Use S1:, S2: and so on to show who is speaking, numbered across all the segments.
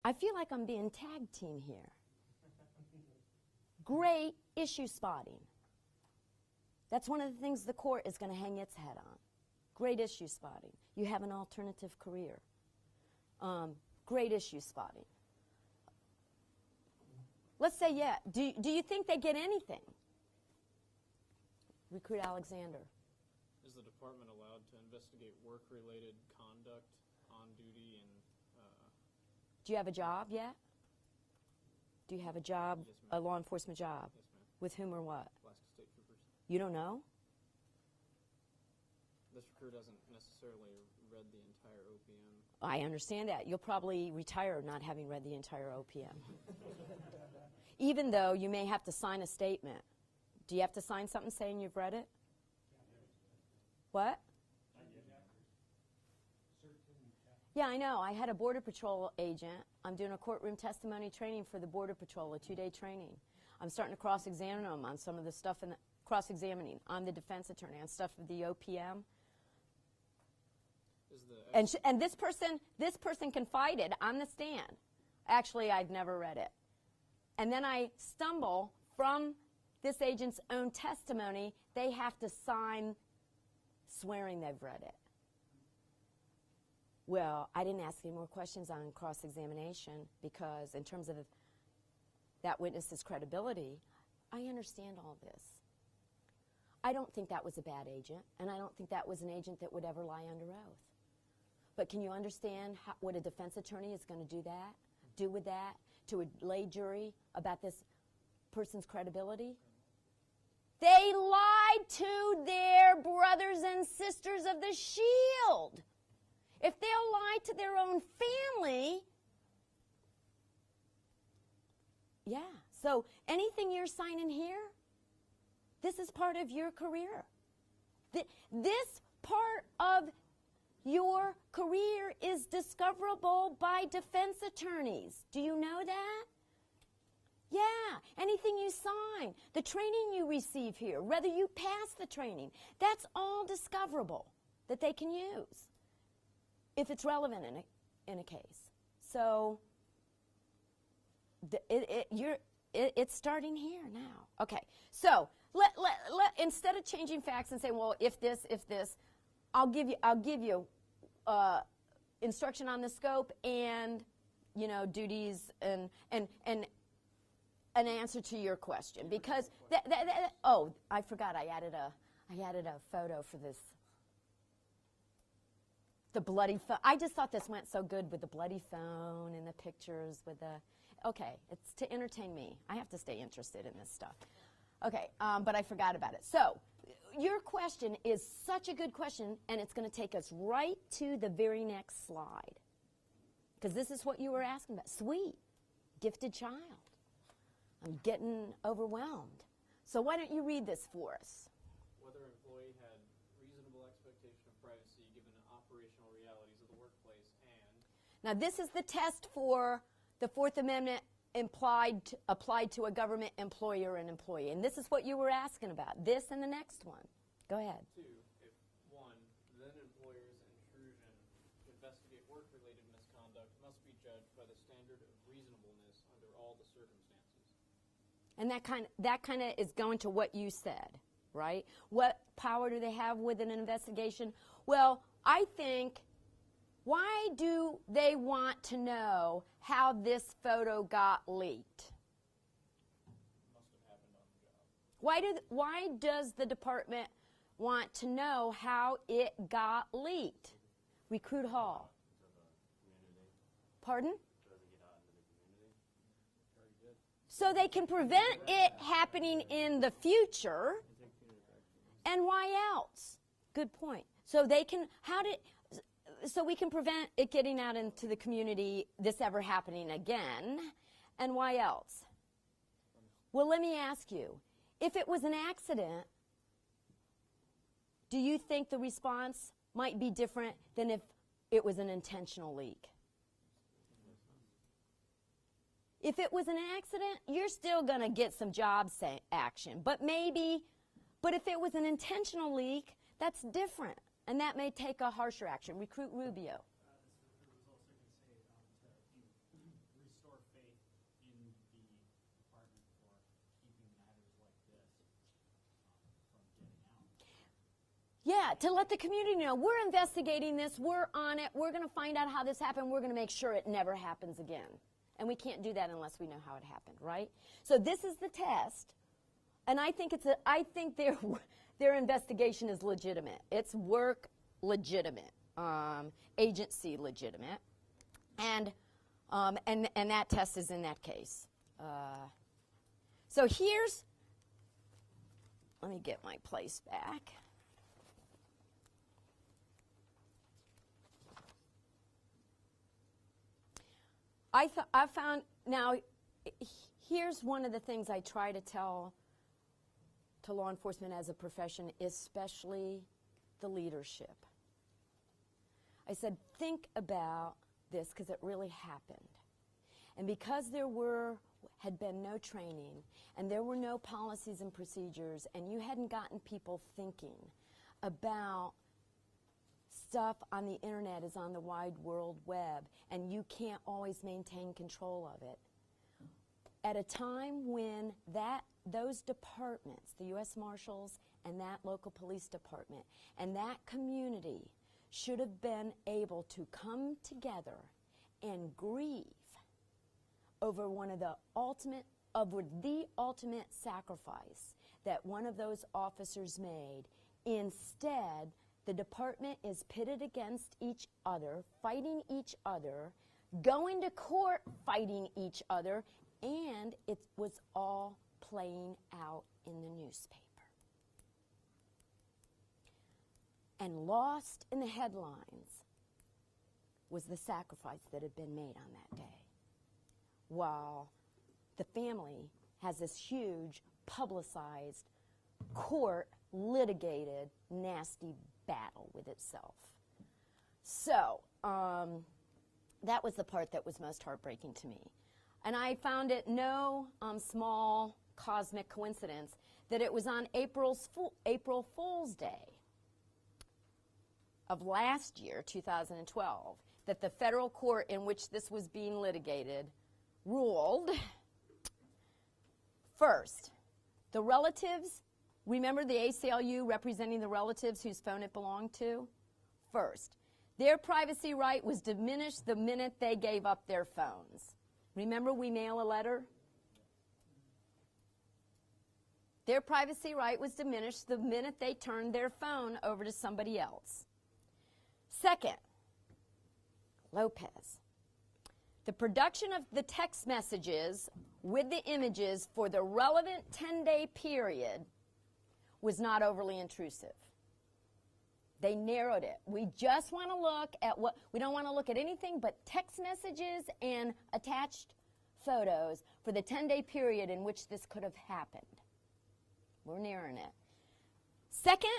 S1: I feel like I'm being tag team here. Great issue spotting. That's one of the things the court is going to hang its head on. Great issue spotting. You have an alternative career. Great issue spotting. Let's say, yeah. Do you think they get anything? Recruit Alexander.
S2: Is the department allowed to investigate work-related conduct on duty and...
S1: Do you have a job yet? Do you have a job,
S2: Yes, ma'am.
S1: a law enforcement job?
S2: Yes, ma'am.
S1: With whom or what?
S2: Alaska State Troopers.
S1: You don't know?
S2: This recruit hasn't necessarily read the entire OPM.
S1: I understand that. You'll probably retire not having read the entire OPM. Even though you may have to sign a statement. Do you have to sign something saying you've read it? What? Yeah, I know. I had a Border Patrol agent. I'm doing a courtroom testimony training for the Border Patrol, a 2-day training. I'm starting to cross-examine them on some of the stuff in the cross-examining. I'm the defense attorney on stuff of the OPM. And this person confided on the stand. Actually, I'd never read it. And then I stumble from this agent's own testimony. They have to sign swearing they've read it. Well, I didn't ask any more questions on cross-examination because in terms of that witness's credibility, I understand all this. I don't think that was a bad agent, and I don't think that was an agent that would ever lie under oath. But can you understand what a defense attorney is going to do with that, to a lay jury about this person's credibility? They lied to their brothers and sisters of the shield. If they'll lie to their own family, yeah. So anything you're signing here, this is part of your career. This part of your career is discoverable by defense attorneys. Do you know that? Yeah, anything you sign, the training you receive here, whether you pass the training, that's all discoverable that they can use if it's relevant in a case. So it's starting here now. Okay, so instead of changing facts and saying, well, if this, I'll give you instruction on the scope and duties and an answer to your question, because oh, I forgot I added a photo for this. The bloody phone. I just thought this went so good with the bloody phone and the pictures with the. Okay, it's to entertain me. I have to stay interested in this stuff. Okay, but I forgot about it. So, your question is such a good question, and it's going to take us right to the very next slide, because this is what you were asking about. Sweet, gifted child. I'm getting overwhelmed. So why don't you read this for us?
S2: Whether an employee had reasonable expectation of privacy given the operational realities of the workplace and...
S1: Now this is the test for the Fourth Amendment applied to a government employer and employee. And this is what you were asking about. This and the next one. Go ahead.
S2: 2, if 1, then employer's intrusion to investigate work-related misconduct must be judged by the standard of reasonableness under all the circumstances.
S1: And that kind of is going to what you said, right? What power do they have with an investigation? Well, I think, why do they want to know how this photo got leaked?
S2: Must have happened on the job.
S1: Why does the department want to know how it got leaked? Recruit Hall. Pardon? So they can prevent it happening in the future. And why else? Good point. So they can, so we can prevent it getting out into the community, this ever happening again. And why else? Well, let me ask you, if it was an accident, do you think the response might be different than if it was an intentional leak? If it was an accident, you're still going to get some job action. But if it was an intentional leak, that's different. And that may take a harsher action. Recruit Rubio. Yeah, to let the community know, we're investigating this, we're on it, we're going to find out how this happened, we're going to make sure it never happens again. And we can't do that unless we know how it happened, right? So this is the test, and I think their investigation is legitimate. It's work legitimate, agency legitimate, and that test is in that case. So here's, let me get my place back. I found, now, here's one of the things I try to tell to law enforcement as a profession, especially the leadership. I said, think about this, because it really happened. And because there had been no training, and there were no policies and procedures, and you hadn't gotten people thinking about stuff on the internet is on the wide world web, and you can't always maintain control of it. At a time when those departments, the U.S. Marshals and that local police department and that community should have been able to come together and grieve over the ultimate sacrifice that one of those officers made. Instead, the department is pitted against each other, fighting each other, going to court fighting each other, and it was all playing out in the newspaper. And lost in the headlines was the sacrifice that had been made on that day, while the family has this huge, publicized, court-litigated, nasty battle with itself. So that was the part that was most heartbreaking to me. And I found it no small cosmic coincidence that it was on April Fool's Day of last year, 2012, that the federal court in which this was being litigated ruled, first, the relatives, remember the ACLU representing the relatives whose phone it belonged to? First, their privacy right was diminished the minute they gave up their phones. Remember we mail a letter? Their privacy right was diminished the minute they turned their phone over to somebody else. Second, Lopez. The production of the text messages with the images for the relevant 10-day period was not overly intrusive. They narrowed it. We just want to look at we don't want to look at anything but text messages and attached photos for the 10-day period in which this could have happened. We're narrowing it. Second,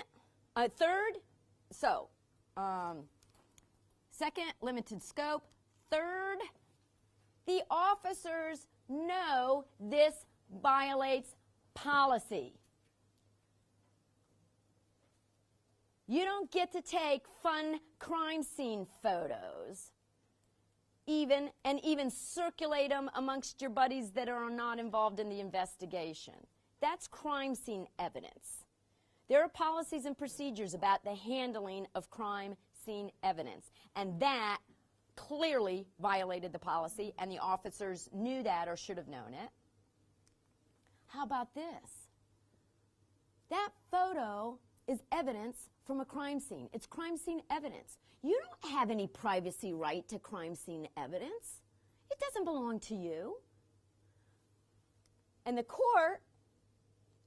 S1: limited scope. Third, the officers know this violates policy. You don't get to take fun crime scene photos, even circulate them amongst your buddies that are not involved in the investigation. That's crime scene evidence. There are policies and procedures about the handling of crime scene evidence, and that clearly violated the policy, and the officers knew that or should have known it. How about this? That photo is evidence from a crime scene. It's crime scene evidence. You don't have any privacy right to crime scene evidence. It doesn't belong to you. And the court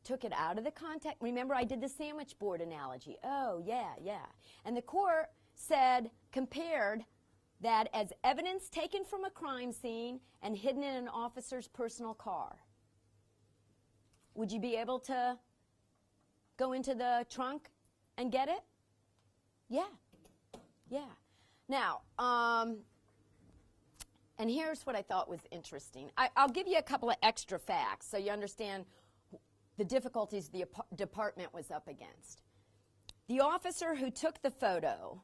S1: took it out of the context. Remember, I did the sandwich board analogy. Oh, yeah. And the court compared that as evidence taken from a crime scene and hidden in an officer's personal car. Would you be able to go into the trunk and get it? Yeah. Now, and here's what I thought was interesting. I'll give you a couple of extra facts so you understand the difficulties the department was up against. The officer who took the photo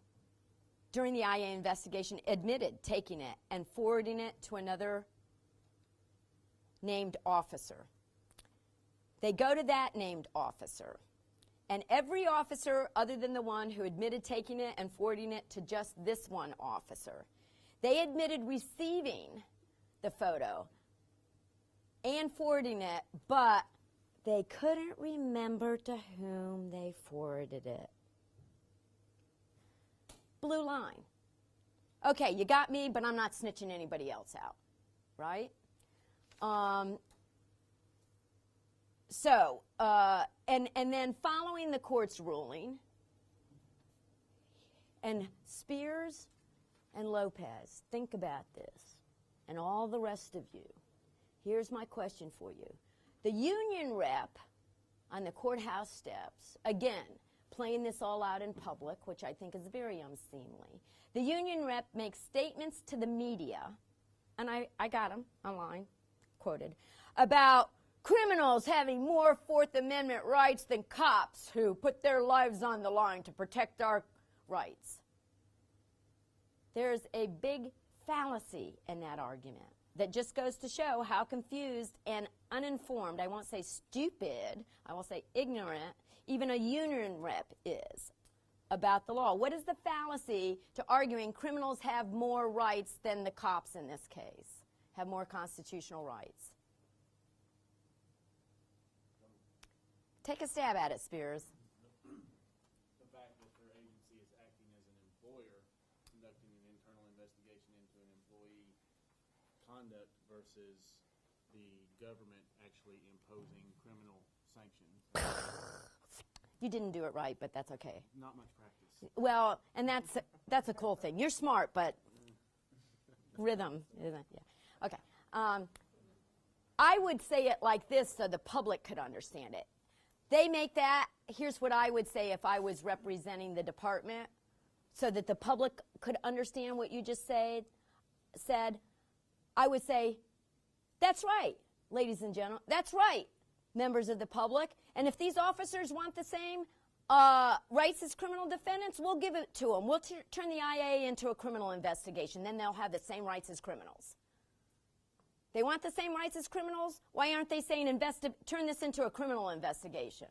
S1: during the IA investigation admitted taking it and forwarding it to another named officer. They go to that named officer. And every officer, other than the one who admitted taking it and forwarding it to just this one officer, they admitted receiving the photo and forwarding it, but they couldn't remember to whom they forwarded it. Blue line. Okay, you got me, but I'm not snitching anybody else out, right? And then following the court's ruling, and Spears and Lopez, think about this, and all the rest of you. Here's my question for you. The union rep on the courthouse steps, again, playing this all out in public, which I think is very unseemly. The union rep makes statements to the media, and I got them online, quoted, about criminals having more Fourth Amendment rights than cops who put their lives on the line to protect our rights. There's a big fallacy in that argument that just goes to show how confused and uninformed, I won't say stupid, I will say ignorant, even a union rep is about the law. What is the fallacy to arguing criminals have more rights than the cops in this case, have more constitutional rights? Take a stab at it, Spears.
S3: The fact that their agency is acting as an employer, conducting an internal investigation into an employee conduct versus the government actually imposing criminal sanctions.
S1: You didn't do it right, but that's okay.
S3: Not much practice.
S1: Well, and that's a cool thing. You're smart, but rhythm isn't. Yeah. Okay. I would say it like this so the public could understand it. They make that, here's what I would say if I was representing the department, so that the public could understand what you just said. I would say, that's right, ladies and gentlemen, that's right, members of the public. And if these officers want the same rights as criminal defendants, we'll give it to them. We'll turn the IA into a criminal investigation. Then they'll have the same rights as criminals. They want the same rights as criminals? Why aren't they saying turn this into a criminal investigation?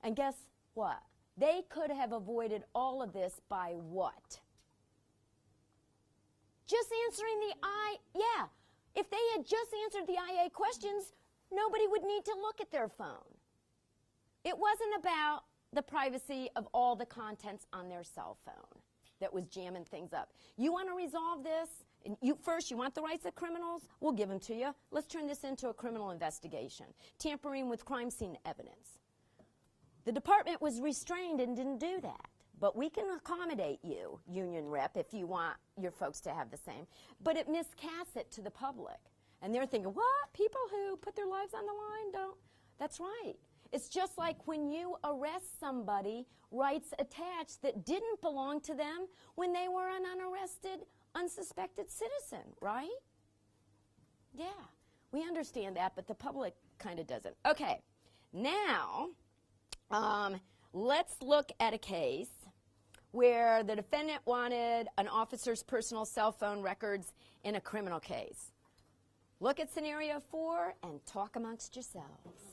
S1: And guess what? They could have avoided all of this by what? Just answering yeah. If they had just answered the IA questions, nobody would need to look at their phone. It wasn't about the privacy of all the contents on their cell phone that was jamming things up. You want to resolve this? You want the rights of criminals? We'll give them to you. Let's turn this into a criminal investigation. Tampering with crime scene evidence. The department was restrained and didn't do that. But we can accommodate you, union rep, if you want your folks to have the same. But it miscasts it to the public. And they're thinking, what? People who put their lives on the line don't? That's right. It's just like when you arrest somebody, rights attached that didn't belong to them when they were an unarrested, unsuspected citizen, right? Yeah, we understand that, but the public kind of doesn't. Okay, now let's look at a case where the defendant wanted an officer's personal cell phone records in a criminal case. Look at scenario 4 and talk amongst yourselves.